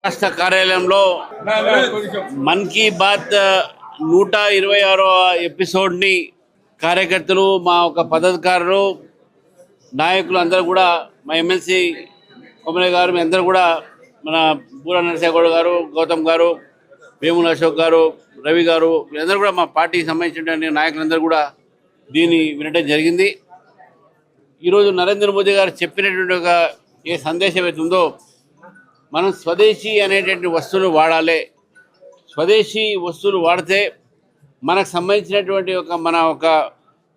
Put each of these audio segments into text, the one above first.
రాష్ట్ర కార్యాలయంలో మన్ కీ బాత్ 126వ ఎపిసోడ్ని కార్యకర్తలు మా ఒక పదాధికారులు నాయకులు అందరూ కూడా మా ఎమ్మెల్సీ కొమరయ్య గారు మీ అందరూ కూడా మన బూరా నరసింహగౌడ్ గారు గౌతమ్ గారు వేముల అశోక్ గారు రవి గారు వీళ్ళందరూ కూడా మా పార్టీకి సంబంధించినటువంటి నాయకులందరూ కూడా దీన్ని వినడం జరిగింది. ఈరోజు నరేంద్ర మోదీ గారు చెప్పినటువంటి ఒక ఏ సందేశం అయితే ఉందో మనం స్వదేశీ అనేటువంటి వస్తువులు వాడాలి. స్వదేశీ వస్తువులు వాడితే మనకు సంబంధించినటువంటి మన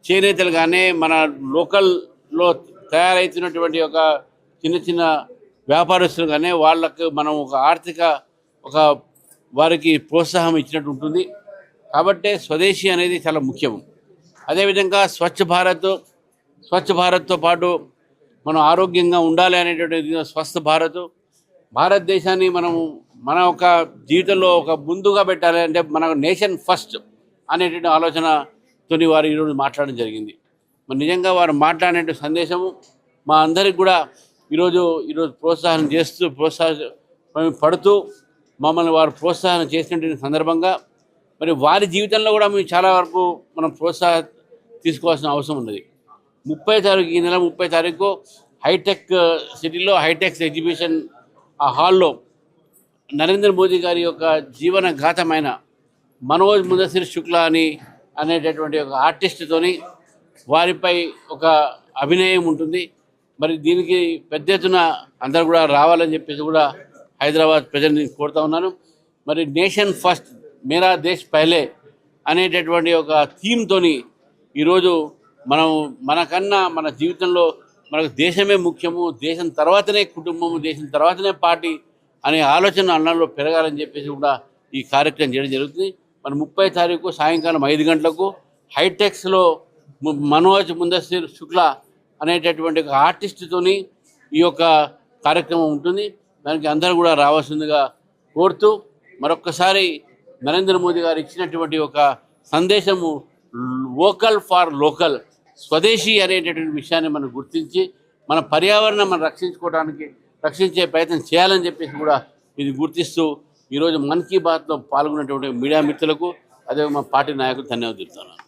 చేనేతలు కానీ మన లోకల్లో తయారవుతున్నటువంటి ఒక చిన్న చిన్న వ్యాపారస్తులు కానీ వాళ్ళకు మనం ఒక ఆర్థిక వారికి ప్రోత్సాహం ఇచ్చినట్టు ఉంటుంది. కాబట్టి స్వదేశీ అనేది చాలా ముఖ్యం. అదేవిధంగా స్వచ్ఛ భారత్తో పాటు మనం ఆరోగ్యంగా ఉండాలి అనేటువంటి స్వస్థ భారతదేశాన్ని మన ఒక జీవితంలో ఒక ముందుగా పెట్టాలి అంటే మన నేషన్ ఫస్ట్ అనేటువంటి ఆలోచనతో వారు ఈరోజు మాట్లాడడం జరిగింది. మరి నిజంగా వారు మాట్లాడే సందేశము మా అందరికి కూడా ఈరోజు ప్రోత్సాహం పడుతూ మమ్మల్ని వారు ప్రోత్సాహం చేసినటువంటి సందర్భంగా మరి వారి జీవితంలో కూడా మేము చాలా వరకు మనం ప్రోత్సాహం తీసుకోవాల్సిన అవసరం ఉన్నది. 30 తారీఖు ఈ నెల 30 తారీఖు హైటెక్ సిటీలో హైటెక్ ఎగ్జిబిషన్ ఆ హాల్లో నరేంద్ర మోదీ గారి యొక్క జీవన ఘాతమైన మనోజ్ ముదసిర్ శుక్లా అనేటటువంటి ఒక ఆర్టిస్ట్తోని వారిపై ఒక అభినయం ఉంటుంది. మరి దీనికి పెద్ద ఎత్తున అందరూ కూడా రావాలని చెప్పేసి కూడా హైదరాబాద్ ప్రజల్ని కోరుతా ఉన్నాను. మరి నేషన్ ఫస్ట్ మేరా దేశ్ పహలే అనేటటువంటి ఒక థీమ్తోని ఈరోజు మనకన్నా మన జీవితంలో మనకు దేశమే ముఖ్యము, దేశం తర్వాతనే కుటుంబము, దేశం తర్వాతనే పార్టీ అనే ఆలోచన అన్నంలో పెరగాలని చెప్పేసి కూడా ఈ కార్యక్రమం చేయడం జరుగుతుంది. మరి 30 తారీఖు సాయంకాలం 5 గంటలకు హైటెక్స్లో మనోజ్ ముదసిర్ శుక్లా అనేటటువంటి ఒక ఆర్టిస్ట్తోని ఈ యొక్క కార్యక్రమం ఉంటుంది. దానికి అందరూ కూడా రావాల్సిందిగా కోరుతూ మరొక్కసారి నరేంద్ర మోదీ గారు ఇచ్చినటువంటి ఒక సందేశము వోకల్ ఫార్ లోకల్, స్వదేశీ అనేటటువంటి విషయాన్ని మనం గుర్తించి మన పర్యావరణం మనం రక్షించే ప్రయత్నం చేయాలని చెప్పేసి కూడా ఇది గుర్తిస్తూ ఈరోజు మన్ కీ బాత్లో పాల్గొన్నటువంటి మీడియా మిత్రులకు అదే మా పార్టీ నాయకులు ధన్యవాదాలు తెలుపుతున్నాను.